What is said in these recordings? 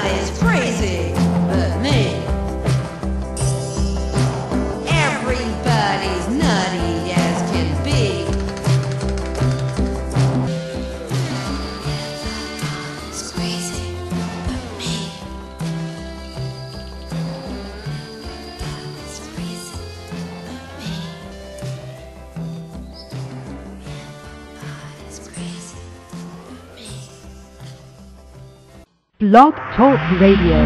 Everybody's crazy but me. Everybody's nutty as can be. Everybody's crazy but me. Everybody's crazy but me. Everybody's crazy but me. Blog Talk Radio.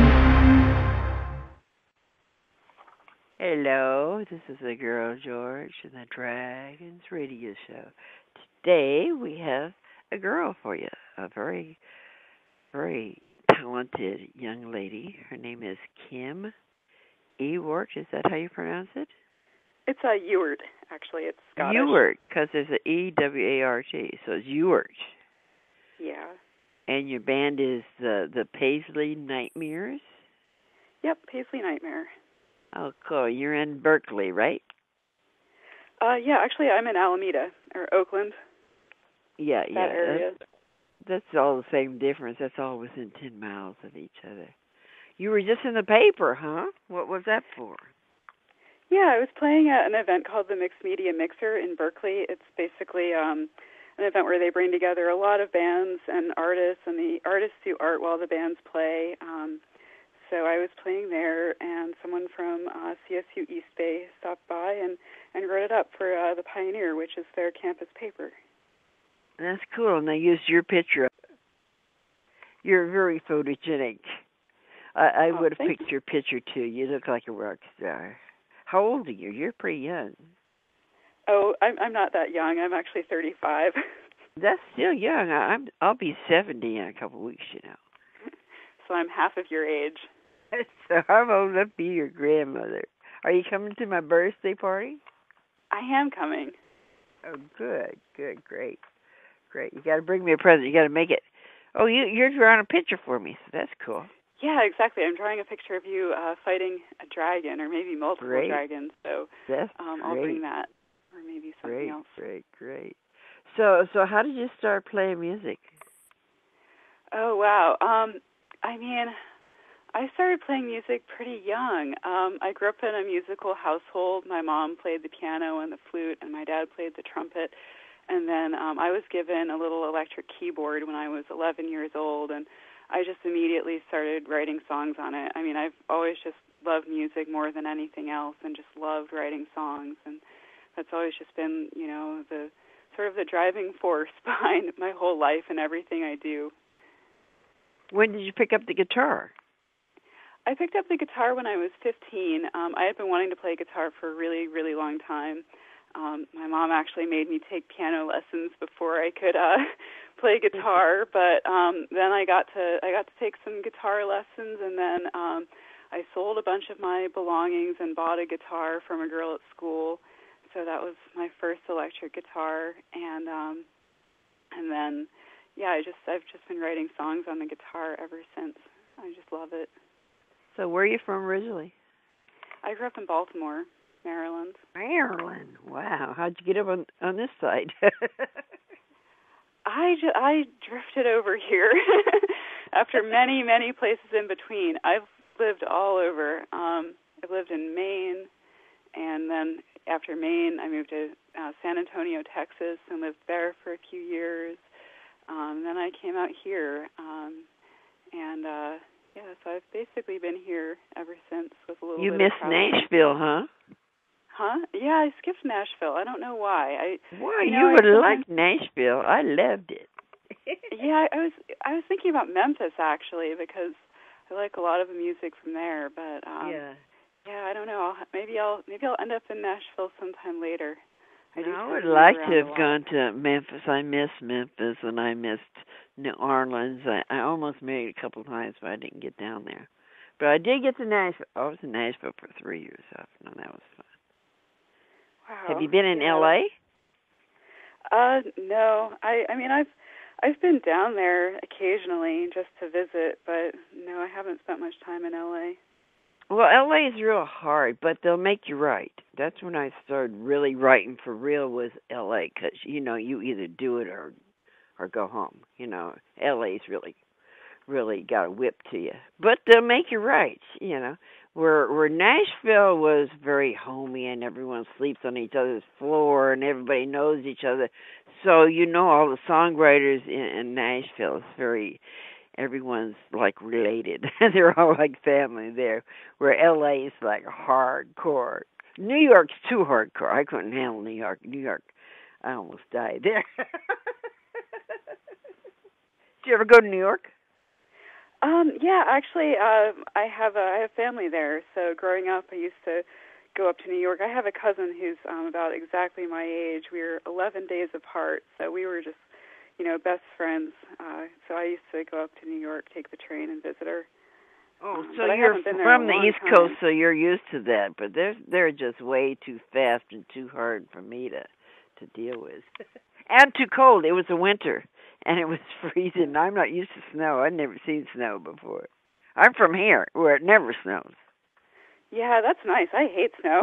Hello, this is the girl George and the Dragons Radio Show. Today we have a girl for you, a very, very talented young lady. Her name is Kim Ewart. Is that how you pronounce it? It's Ewart, actually. It's Scottish. Ewart, because there's an E-W-A-R-T, so it's Ewart. Yeah. And your band is the Paisley Nightmares? Yep, Paisley Nightmare. Oh, cool. You're in Berkeley, right? Yeah, actually, I'm in Alameda, or Oakland. Yeah, that area. That's all the same difference. That's all within 10 miles of each other. You were just in the paper, huh? What was that for? Yeah, I was playing at an event called the Mixed Media Mixer in Berkeley. It's basically an event where they bring together a lot of bands and artists, and the artists do art while the bands play. So I was playing there, and someone from CSU East Bay stopped by and wrote it up for the Pioneer, which is their campus paper. That's cool, and they used your picture. You're very photogenic. I would have picked your picture, too. You look like a rock star. How old are you? You're pretty young. Oh, I'm not that young. I'm actually 35. That's still young. I'll be 70 in a couple of weeks, you know. So I'm half of your age. So I'm old enough to be your grandmother. Are you coming to my birthday party? I am coming. Oh, good, great. You got to bring me a present. You got to make it. Oh, you're drawing a picture for me, so that's cool. Yeah, exactly. I'm drawing a picture of you fighting a dragon, or maybe multiple dragons. So that's I'll bring that, or maybe something else. Great. So how did you start playing music? Oh wow. I started playing music pretty young. I grew up in a musical household. My mom played the piano and the flute, and my dad played the trumpet. And then I was given a little electric keyboard when I was 11 years old, and I just immediately started writing songs on it. I mean, I've always just loved music more than anything else, and just loved writing songs, and that's always just been, the sort of the driving force behind my whole life and everything I do. When did you pick up the guitar? I picked up the guitar when I was 15. I had been wanting to play guitar for a really, really long time. My mom actually made me take piano lessons before I could play guitar, but then I got to take some guitar lessons, and then I sold a bunch of my belongings and bought a guitar from a girl at school. So that was my first electric guitar, and then I've just been writing songs on the guitar ever since. I just love it. So where are you from originally? I grew up in Baltimore, Maryland. Maryland, wow! How'd you get up on this side? I drifted over here after many, many places in between. I've lived all over. I've lived in Maine, and then after Maine, I moved to San Antonio, Texas, and lived there for a few years. Then I came out here, so I've basically been here ever since with a little bit of You missed Nashville, huh? Huh? Yeah, I skipped Nashville. I don't know why. You would have liked Nashville. I loved it. Yeah, I was thinking about Memphis actually, because I like a lot of the music from there. But yeah, I don't know. Maybe I'll end up in Nashville sometime later. I would like to have gone to Memphis. I miss Memphis, and I missed New Orleans. I almost made it a couple of times, but I didn't get down there. But I did get to Nashville. I was in Nashville for 3 years. And that was fun. Wow. Have you been in L.A.? No. I've been down there occasionally just to visit, but no, I haven't spent much time in L.A. Well, L.A. is real hard, but they'll make you write. That's when I started really writing for real was L.A., because, you either do it or go home. L.A. is really really got a whip to you. But they'll make you right, you know. Where Nashville was very homey and everyone sleeps on each other's floor and everybody knows each other. So you know all the songwriters in Nashville. It's very everyone's like related. They're all like family there. Where LA is like hardcore. New York's too hardcore. I couldn't handle New York. New York, I almost died there. Did you ever go to New York? Yeah, actually, I have family there. So growing up, I used to go up to New York. I have a cousin who's about exactly my age. We were 11 days apart, so we were just, best friends. So I used to go up to New York, take the train, and visit her. Oh, so you're from the East time. Coast, so you're used to that. But they're just way too fast and too hard for me to deal with, and too cold. It was a winter. And it was freezing. I'm not used to snow. I'd never seen snow before. I'm from here, where it never snows. Yeah, that's nice. I hate snow.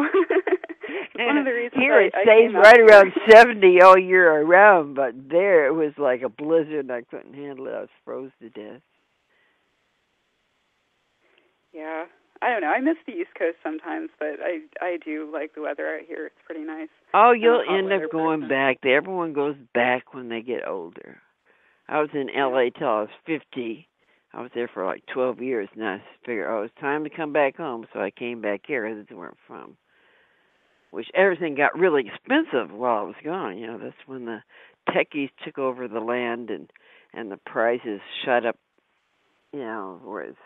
One of the reasons here it I stays right around 70 all year around, but there it was like a blizzard and I couldn't handle it. I was froze to death. Yeah, I don't know. I miss the East Coast sometimes, but I do like the weather out here. It's pretty nice. Oh, you'll end up going back there. Everyone goes back when they get older. I was in LA till I was 50. I was there for like 12 years, and I figured, oh, it's time to come back home, so I came back here. That's where I'm from. Which everything got really expensive while I was gone. That's when the techies took over the land and the prices shot up, where it's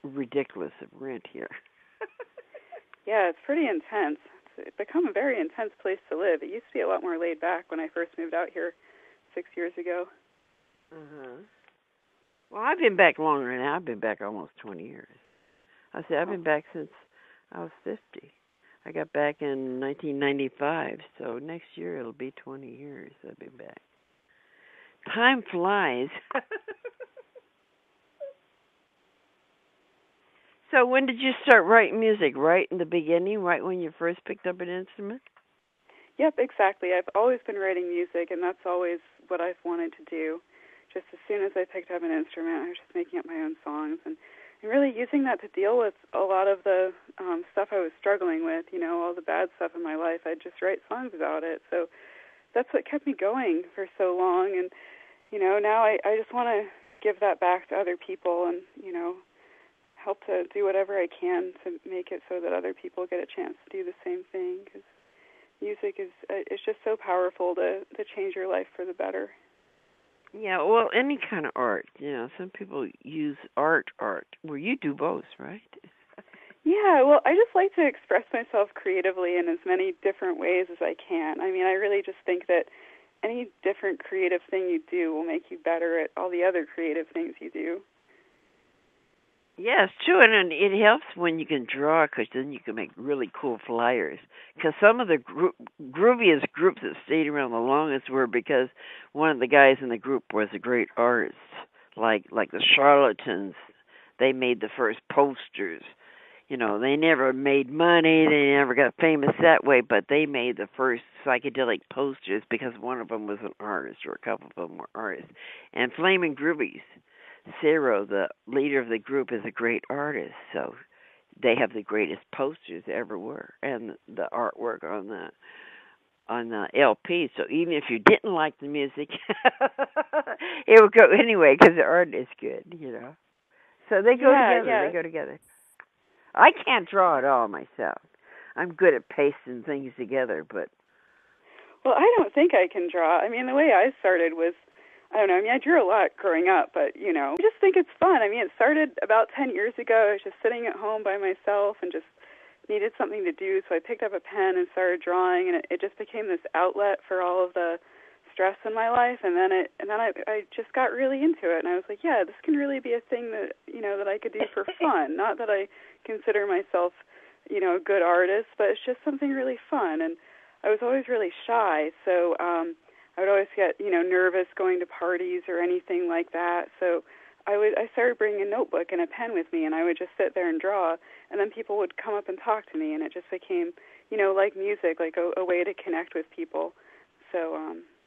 ridiculous of rent here. Yeah, it's pretty intense. It's become a very intense place to live. It used to be a lot more laid back when I first moved out here 6 years ago. Well, I've been back longer now. I've been back almost 20 years. I've been back since I was 50. I got back in 1995, so next year it'll be 20 years I've been back. Time flies. So when did you start writing music? Right in the beginning, right when you first picked up an instrument? Yep, exactly. I've always been writing music, and that's always what I've wanted to do. Just as soon as I picked up an instrument, I was just making up my own songs and really using that to deal with a lot of the stuff I was struggling with, all the bad stuff in my life. I'd just write songs about it. So that's what kept me going for so long. And, now I just want to give that back to other people and, help to do whatever I can to make it so that other people get a chance to do the same thing. Because music it's just so powerful to change your life for the better. Yeah, well, any kind of art. Some people use art. Well, you do both, right? Yeah, well, I just like to express myself creatively in as many different ways as I can. I mean, I really just think that any different creative thing you do will make you better at all the other creative things you do. Yeah, it's true, and it helps when you can draw, because then you can make really cool flyers. Because some of the grooviest groups that stayed around the longest were because one of the guys in the group was a great artist, like the Charlatans. They made the first posters. They never made money, they never got famous that way, but they made the first psychedelic posters because one of them was an artist, or a couple of them were artists. And Flaming Groovies, Ciro, the leader of the group, is a great artist, so they have the greatest posters ever were, and the artwork on the LP. So even if you didn't like the music, it would go anyway because the art is good, So they go together. Yeah. They go together. I can't draw at all myself. I'm good at pasting things together, but well, I don't think I can draw. I mean, the way I started was, I don't know, I drew a lot growing up, but, I just think it's fun. It started about 10 years ago. I was just sitting at home by myself and just needed something to do, so I picked up a pen and started drawing, and it just became this outlet for all of the stress in my life, and then I just got really into it, and I was like, yeah, this can really be a thing that, that I could do for fun. Not that I consider myself, a good artist, but it's just something really fun, and I was always really shy, so I would always get, nervous going to parties or anything like that. So I started bringing a notebook and a pen with me, and I would just sit there and draw, and then people would come up and talk to me, and it just became, like music, like a way to connect with people. So,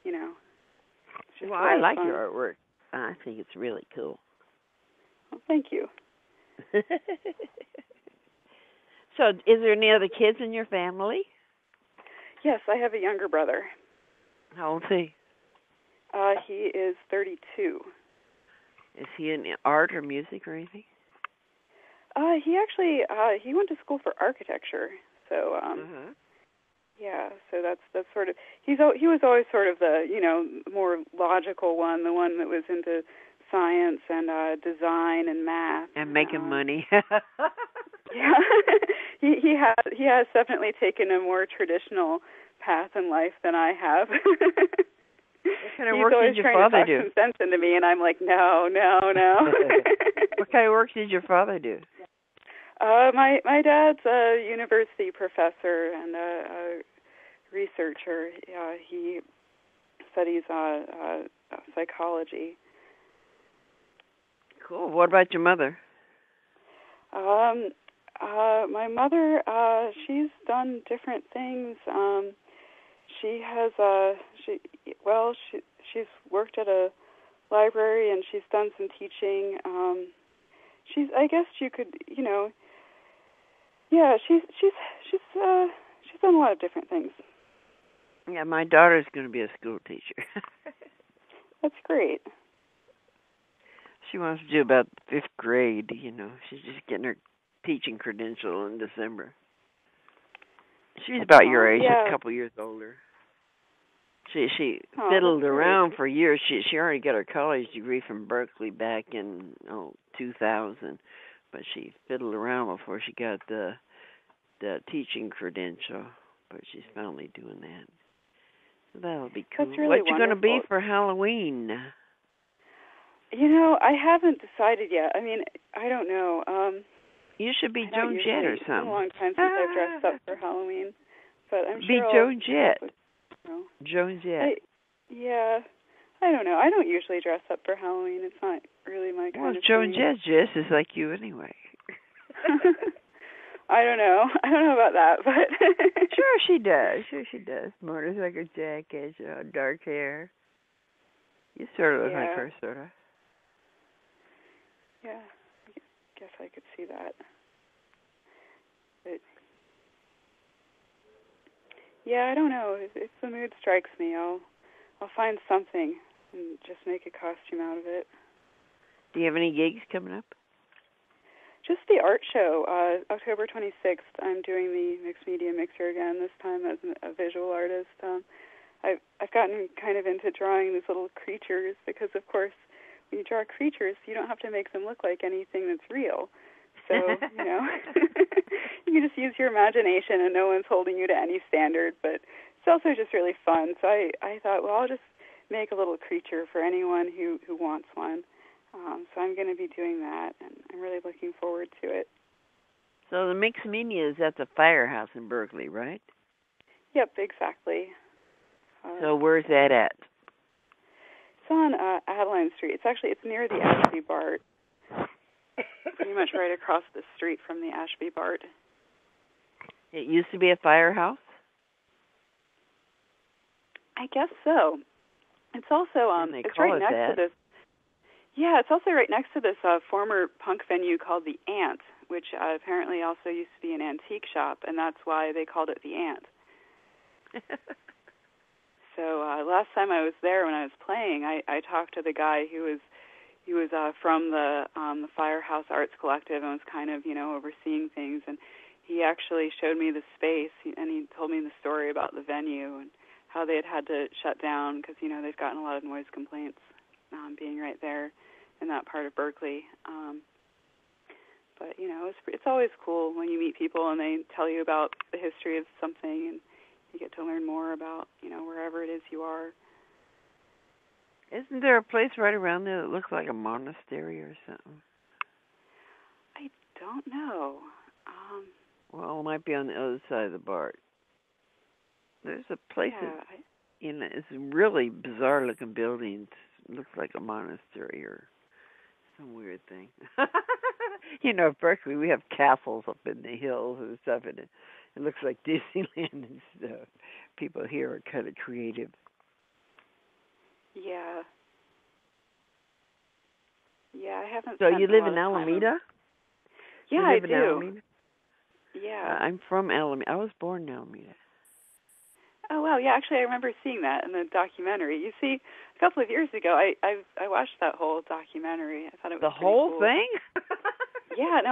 it's just well, I like fun. your artwork. I think it's really cool. Well, thank you. So, is there any other kids in your family? Yes, I have a younger brother. How old is he? He is 32. Is he in art or music or anything? He actually he went to school for architecture. So yeah, so that's sort of he was always sort of the, more logical one, the one that was into science and design and math And making money. Yeah. he has definitely taken a more traditional path in life than I have. What kind of He's work always did your trying father to talk do? some sense into me, and I'm like, no. What kind of work did your father do? My dad's a university professor and a researcher. He studies psychology. Cool. What about your mother? My mother, she's done different things. She's worked at a library and she's done some teaching. I guess you could, she's done a lot of different things. Yeah, my daughter's going to be a school teacher. That's great. She wants to do about 5th grade, She's just getting her teaching credential in December. She's about your age, yeah. a couple years older. She fiddled around for years. She already got her college degree from Berkeley back in 2000, but she fiddled around before she got the teaching credential. But she's finally doing that. So that'll be cool. That's really What you going to be for Halloween? I haven't decided yet. I mean, I don't know. You should be Joan Jett or something. It's been a long time since I've dressed up for Halloween, but I'm sure Be Joan Jett. Joan Jett. I don't know. I don't usually dress up for Halloween. It's not really my kind of Joan thing. Jett dresses like you anyway. I don't know. I don't know about that, but Sure she does. Motorcycle jacket, dark hair. You sort of look like her, sort of. Yeah, I guess I could see that. But I don't know. If the mood strikes me, I'll find something and just make a costume out of it. Do you have any gigs coming up? Just the art show, October 26th. I'm doing the mixed media mixer again, this time as a visual artist. I've gotten kind of into drawing these little creatures because, of course, when you draw creatures, you don't have to make them look like anything that's real. So, you can just use your imagination and no one's holding you to any standard, but it's also just really fun. So I thought, well, I'll just make a little creature for anyone who wants one. So I'm going to be doing that, and I'm really looking forward to it. So the mixed media is at the Firehouse in Berkeley, right? Yep, exactly. So where's that at? It's on Adeline Street. It's near the Ashby Bart. Pretty much right across the street from the Ashby Bart. It used to be a firehouse? I guess so. It's also it's right next to this. Yeah, it's also right next to this former punk venue called the Ant, which apparently also used to be an antique shop, and that's why they called it the Ant. So last time I was there when I was playing, I talked to the guy who was from the Firehouse Arts Collective and was kind of overseeing things, and he actually showed me the space and he told me the story about the venue and how they had to shut down because they've gotten a lot of noise complaints being right there in that part of Berkeley. But it's always cool when you meet people and they tell you about the history of something and you get to learn more about wherever it is you are. Isn't there a place right around there that looks like a monastery or something? I don't know. Well, it might be on the other side of the Bart. There's a place it's really bizarre-looking buildings. It looks like a monastery or some weird thing. Berkeley, we have castles up in the hills and stuff, and it looks like Disneyland and stuff. People here are kind of creative. Yeah. I haven't. So spent you a live lot in of time Alameda? Yeah, You I live in do. Alameda? Yeah. I'm from Alameda. I was born in Alameda. Oh wow, yeah. Actually, I remember seeing that in the documentary. You see, a couple of years ago, I watched that whole documentary. I thought it was The pretty whole cool. thing? Yeah, no,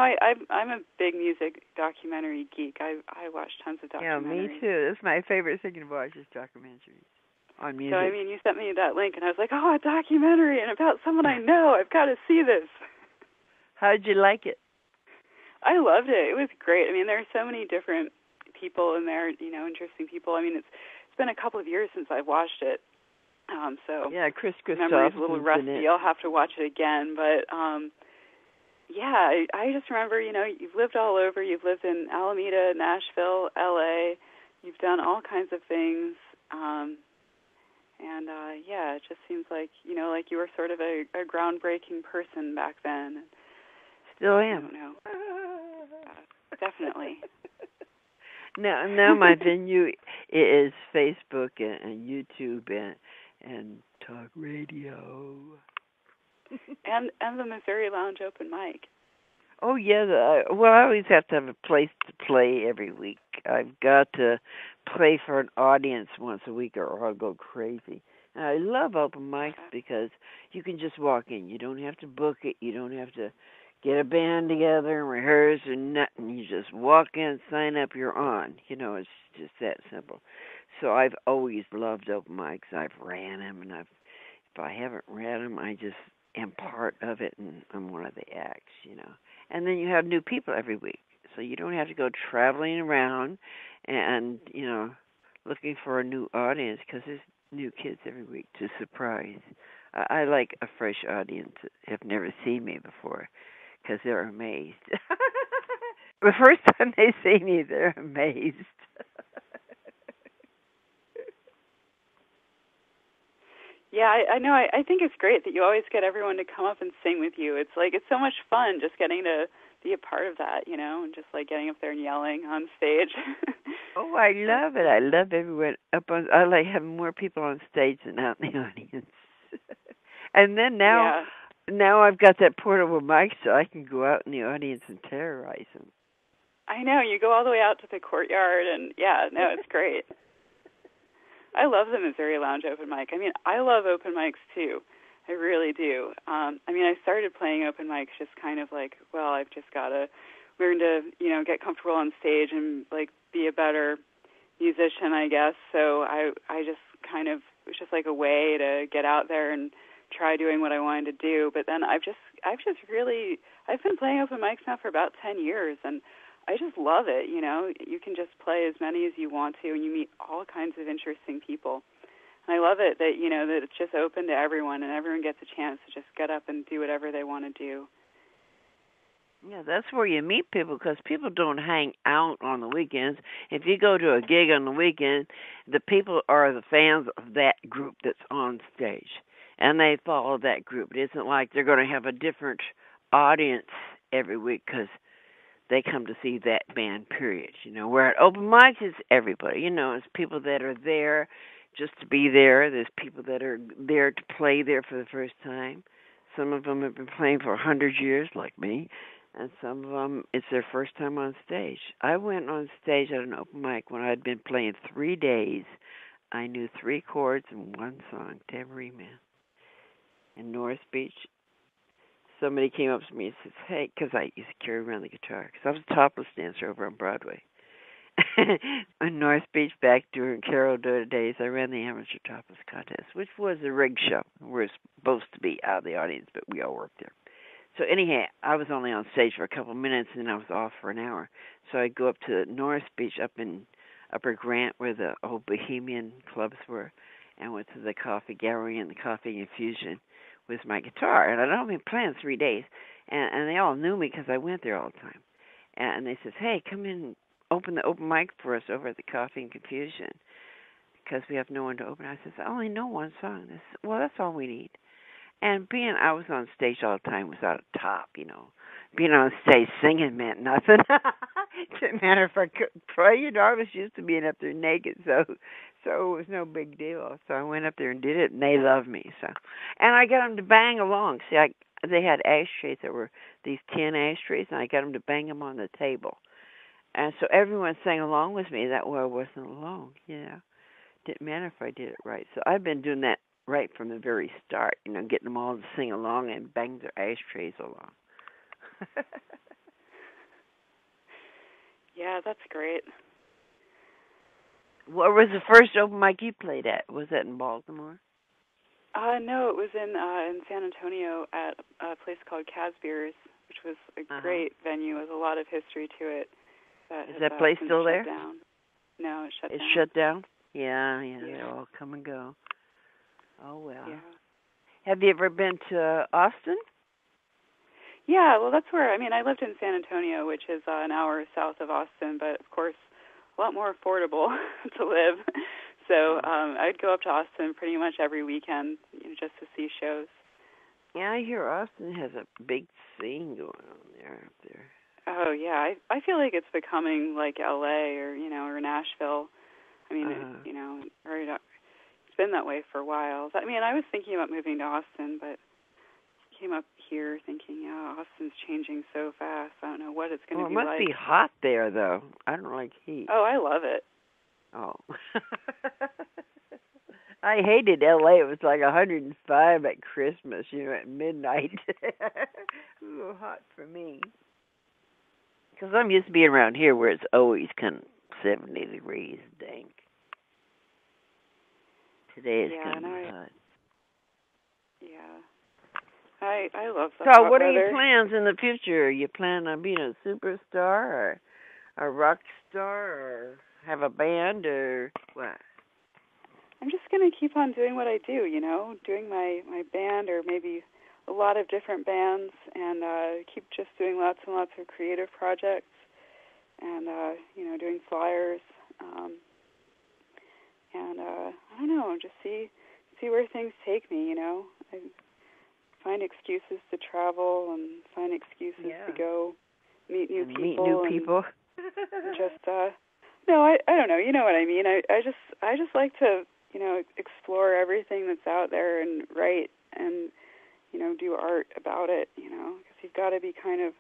I'm a big music documentary geek. I watch tons of Yeah, documentaries. me too. That's my favorite thing to watch is documentaries on music. So I mean, you sent me that link, and I was like, oh, a documentary and about someone I know. I've got to see this. How did you like it? I loved it. It was great. I mean, there are so many different people in there, interesting people. I mean, it's been a couple of years since I've watched it. So yeah, Chris memory's a little Christopherson's in rusty. it. I'll have to watch it again, but yeah, I just remember, you've lived all over. You've lived in Alameda, Nashville, LA. You've done all kinds of things. And yeah, it just seems like, like you were sort of a groundbreaking person back then. Still I am. don't know. Definitely. Now my venue is Facebook and YouTube and talk radio. and the Missouri Lounge open mic. Oh yeah, well I always have to have a place to play every week. I've got to play for an audience once a week or I'll go crazy. And I love open mics because you can just walk in. You don't have to book it. You don't have to get a band together and rehearse or nothing. You just walk in, sign up, you're on. It's just that simple. So I've always loved open mics. I've ran them, and if I haven't ran them, I just am part of it, and I'm one of the acts, And then you have new people every week, so you don't have to go traveling around and, looking for a new audience because there's new kids every week to surprise. I like a fresh audience that have never seen me before because they're amazed. The first time they see me, they're amazed. Yeah, I know. I think it's great that you always get everyone to come up and sing with you. It's so much fun just getting to be a part of that, and just getting up there and yelling on stage. Oh, I love it. I love everyone up on. I like having more people on stage than out in the audience. And then now I've got that portable mic, so I can go out in the audience and terrorize them. I know. You go all the way out to the courtyard, and it's great. I love the Missouri Lounge open mic. I mean, I love open mics too. I really do. I mean, I started playing open mics just kind of like, well, I've just got to learn to, get comfortable on stage and be a better musician, I guess. So I just kind of, it was just like a way to get out there and try doing what I wanted to do. But then I've been playing open mics now for about 10 years, and I just love it. You can just play as many as you want to, and you meet all kinds of interesting people. And I love it that, that it's just open to everyone, and everyone gets a chance to just get up and do whatever they want to do. Yeah, that's where you meet people because people don't hang out on the weekends. If you go to a gig on the weekend, the people are the fans of that group that's on stage, and they follow that group. It isn't like they're going to have a different audience every week because they come to see that band, period. Where at open mics, it's everybody. It's people that are there just to be there. There's people that are there to play there for the first time. Some of them have been playing for 100 years, like me, and some of them, it's their first time on stage. I went on stage at an open mic when I'd been playing 3 days. I knew 3 chords and 1 song to every man. In North Beach, somebody came up to me and says, hey, because I used to carry around the guitar, because I was a topless dancer over on Broadway. In North Beach, back during Carol Dota days, I ran the amateur topless contest, which was a rig show. We were supposed to be out of the audience, but we all worked there. So anyhow, I was only on stage for a couple of minutes, and then I was off for an hour. So I'd go up to North Beach, up in Upper Grant, where the old Bohemian clubs were, and went to the Coffee Gallery and the Coffee Infusion with my guitar. And I'd only been playing 3 days, and they all knew me because I went there all the time. And they said, hey, come in, open the open mic for us over at the Coffee and Confusion because we have no one to open. I said, I only know 1 song. They said, well, that's all we need. And being I was on stage all the time without a top, Being on stage singing meant nothing. It didn't matter if I couldn't pray. I was used to being up there naked, so it was no big deal. So I went up there and did it, and they loved me. And I got them to bang along. See, they had ashtrays that were these tin ashtrays, and I got them to bang them on the table. And so everyone sang along with me. That way I wasn't alone. Didn't matter if I did it right. So I've been doing that right from the very start. Getting them all to sing along and bang their ashtrays along. Yeah, that's great. What was the first open mic you played at? Was that in Baltimore? No, it was in San Antonio at a place called Casbier's, which was a great venue with a lot of history to it. Is that place still there? Down. No, it's shut down. It's shut down? Yeah, they all come and go. Oh, well. Yeah. Have you ever been to Austin? Yeah, well, that's where, I lived in San Antonio, which is an hour south of Austin, but of course, a lot more affordable to live. So I'd go up to Austin pretty much every weekend, just to see shows. Yeah, I hear Austin has a big scene going on up there. Oh, yeah. I feel like it's becoming like L.A. or Nashville. It's been that way for a while. I was thinking about moving to Austin, but came up here thinking, Austin's changing so fast. I don't know what it's going to be like. Well, it must be hot there, though. I don't like heat. Oh, I love it. Oh. I hated L.A. It was like 105 at Christmas, at midnight. A little hot for me. Because I'm used to being around here where it's always kind of 70 degrees, dank. Today it's kind of hot. Yeah. I love that. So what are your plans in the future? You plan on being a superstar or a rock star or have a band or what? I'm just going to keep on doing what I do, doing my band or maybe a lot of different bands and keep just doing lots and lots of creative projects and, doing flyers. I don't know, just see where things take me, I find excuses to travel and find excuses to go meet new people. Just, no, I don't know. You know what I mean. I just like to, explore everything that's out there and write and, do art about it, because you've got to be kind of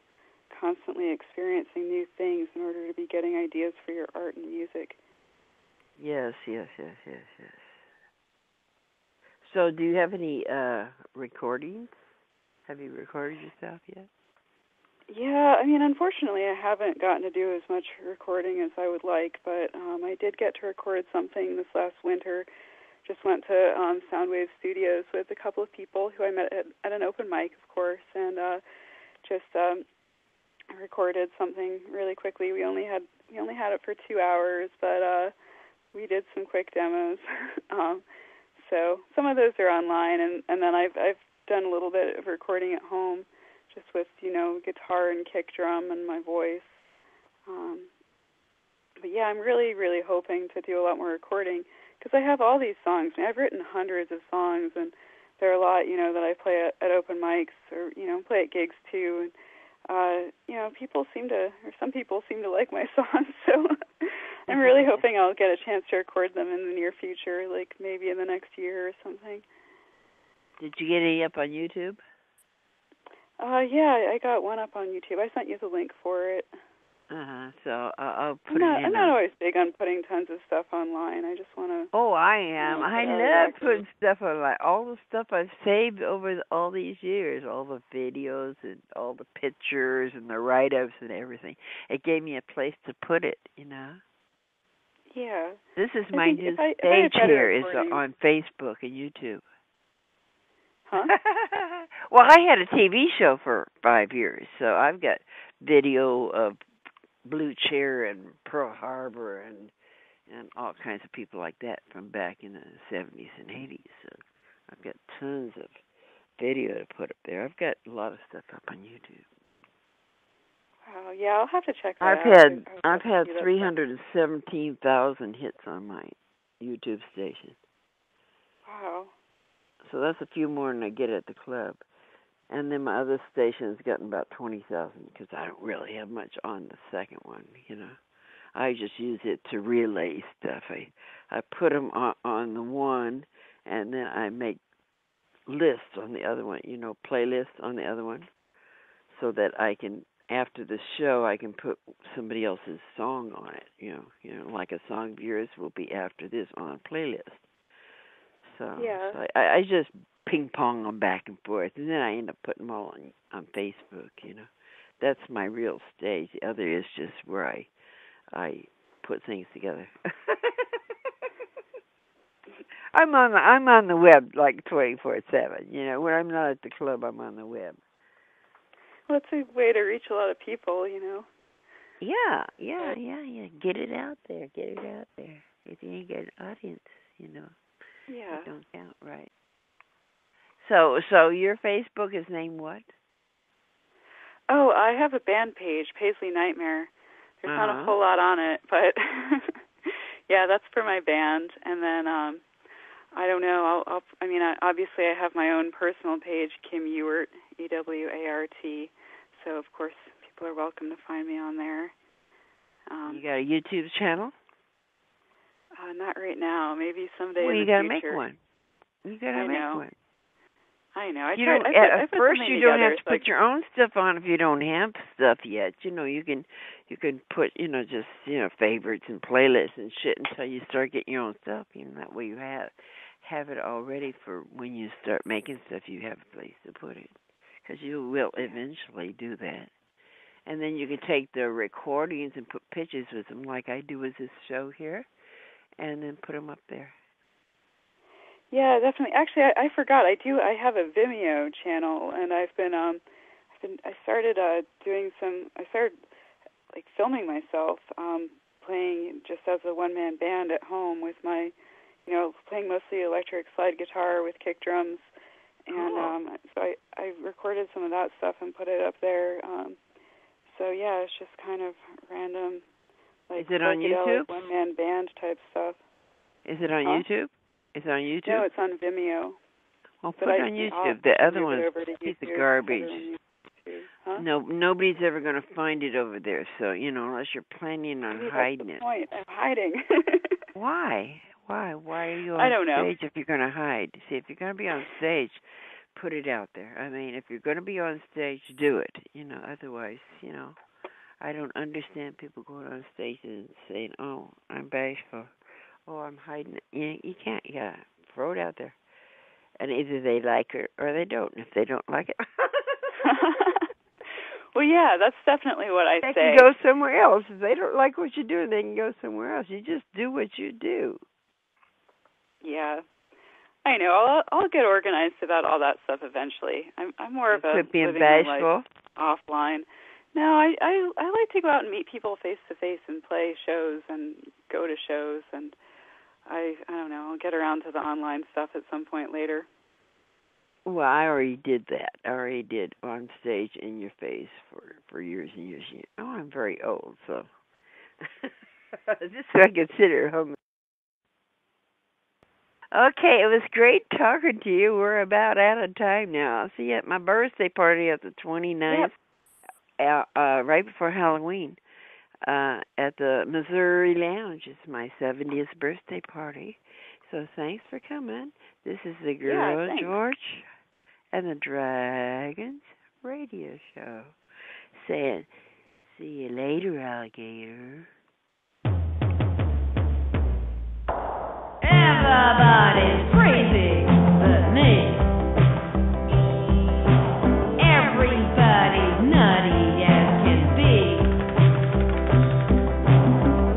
constantly experiencing new things in order to be getting ideas for your art and music. Yes. So do you have any recordings? Have you recorded yourself yet? Yeah, unfortunately I haven't gotten to do as much recording as I would like, but I did get to record something this last winter. Just went to Soundwave Studios with a couple of people who I met at an open mic, of course, and just recorded something really quickly. We only had it for 2 hours, but we did some quick demos. So some of those are online, and then I've done a little bit of recording at home, just with guitar and kick drum and my voice. But yeah, I'm really, really hoping to do a lot more recording because I have all these songs. I've written hundreds of songs, and there are a lot that I play at open mics or play at gigs too. And some people seem to like my songs, so I'm really hoping I'll get a chance to record them in the near future, like maybe in the next year or something. Did you get any up on YouTube? Yeah, I got one up on YouTube. I sent you the link for it. So I'll put I'm not always big on putting tons of stuff online. I just want to. Oh, I am. I love putting stuff online. All the stuff I've saved over all these years, all the videos and all the pictures and the write-ups and everything. It gave me a place to put it, Yeah. This is my new stage here. Is on Facebook and YouTube. Huh? Well, I had a TV show for 5 years, so I've got video of Blue Chair and Pearl Harbor and all kinds of people like that from back in the 70s and 80s. So I've got tons of video to put up there. I've got a lot of stuff up on YouTube. Wow, yeah, I'll have to check that out. I've had 317,000 hits on my YouTube station. Wow. So that's a few more than I get at the club. And then my other station's gotten about 20,000 because I don't really have much on the second one, I just use it to relay stuff. I put them on the one, and then I make list on the other one, playlist on the other one, so that I can, after the show, I can put somebody else's song on it. Like a song of yours will be after this on a playlist. So, Yeah. so I just ping pong them back and forth, and then I end up putting them all on Facebook. That's my real stage. The other is just where I put things together. I'm on the web like 24/7. When I'm not at the club, I'm on the web. Well, it's a way to reach a lot of people. Yeah. Get it out there. If you ain't got an audience, Yeah. it don't count, right? So your Facebook is named what? Oh, I have a band page, Paisley Nightmare. There's not a whole lot on it, but yeah, that's for my band. And then I don't know. Obviously, I have my own personal page, Kim Ewart, Ewart. So of course, people are welcome to find me on there. You got a YouTube channel? Not right now. Maybe someday. Well, in you the got to future. make one. You got to make one. I know. At first, you don't have to like, put your own stuff on if you don't have stuff yet. You can put just favorites and playlists and shit until you start getting your own stuff. That way you have it all ready for when you start making stuff. You have a place to put it, because you will eventually do that. And then you can take the recordings and put pictures with them, like I do with this show here, and then put them up there. Yeah, definitely. Actually, I forgot. I have a Vimeo channel, and I started like filming myself, playing just as a one-man band at home with my, playing mostly electric slide guitar with kick drums, and so I recorded some of that stuff and put it up there. So yeah, it's just kind of random, like is it on YouTube? One-man band type stuff. Is it on YouTube? Is it on YouTube? No, it's on Vimeo. Well, put it on YouTube. The other one's a piece of garbage. Huh? No, nobody's ever going to find it over there. So, unless you're planning on hiding it. That's the point. I'm hiding. Why? Why are you on I don't know. stage if you're going to hide? See, if you're going to be on stage, put it out there. I mean, if you're going to be on stage, do it. Otherwise, I don't understand people going on stage and saying, "Oh, I'm bashful. Oh, I'm hiding it." You can't. You gotta throw it out there, and either they like it or they don't. If they don't like it, well, yeah, that's definitely what I say. They can go somewhere else. If they don't like what you do, they can go somewhere else. You just do what you do. Yeah, I know. I'll get organized about all that stuff eventually. I'm more of a quit being living bashful. Life offline. No, I like to go out and meet people face to face and play shows and go to shows, and I don't know. I'll get around to the online stuff at some point later. Well, I already did that. I already did on stage in your face for years and years. Oh, I'm very old, so this is what I consider home. Okay, it was great talking to you. We're about out of time now. I'll see you at my birthday party at the 29th, right before Halloween, at the Missouri Lounge. It's my 70th birthday party. So thanks for coming. This is the Girl George and the Dragons radio show. Saying, see you later, alligator. Everybody's crazy but me. Everybody's nutty as can be.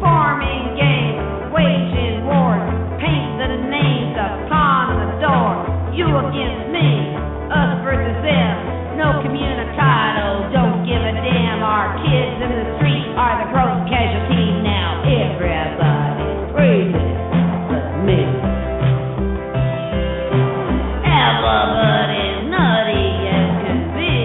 Forming games, waging wars, paint the names upon the door. You against me, us versus them. No communicado, don't give a damn. Our kids in the street are the gross casualties now. Everybody's crazy. Everybody's nutty as can be.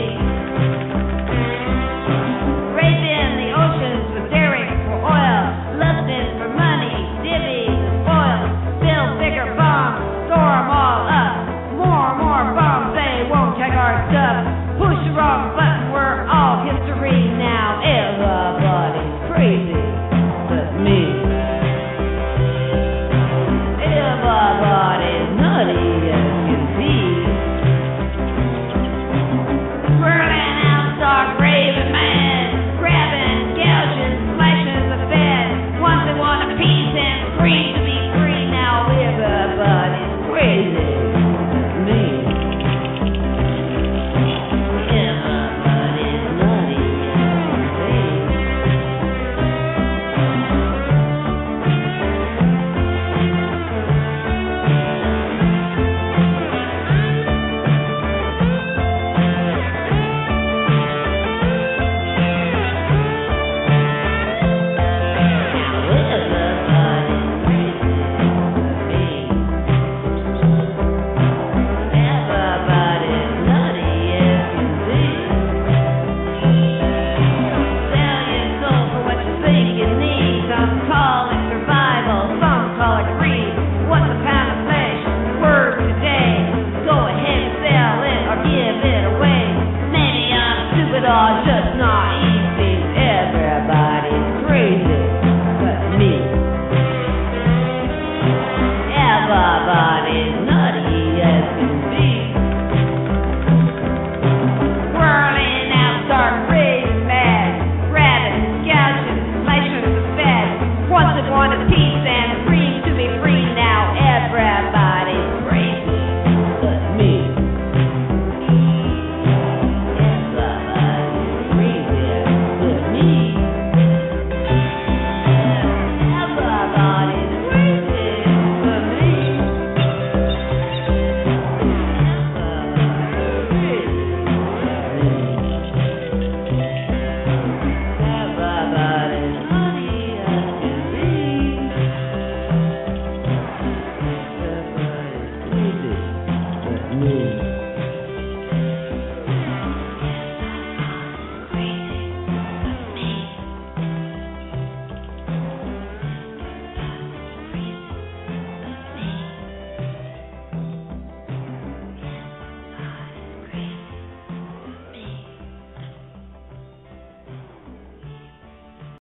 Raping the oceans with derricks for oil, lusting for money, divvy the spoil, build bigger bombs, store 'em all up. More bombs, they won't take our stuff. Push the wrong button, we're all history now. Everybody's crazy but me. Everybody's nutty as can be. are just naive.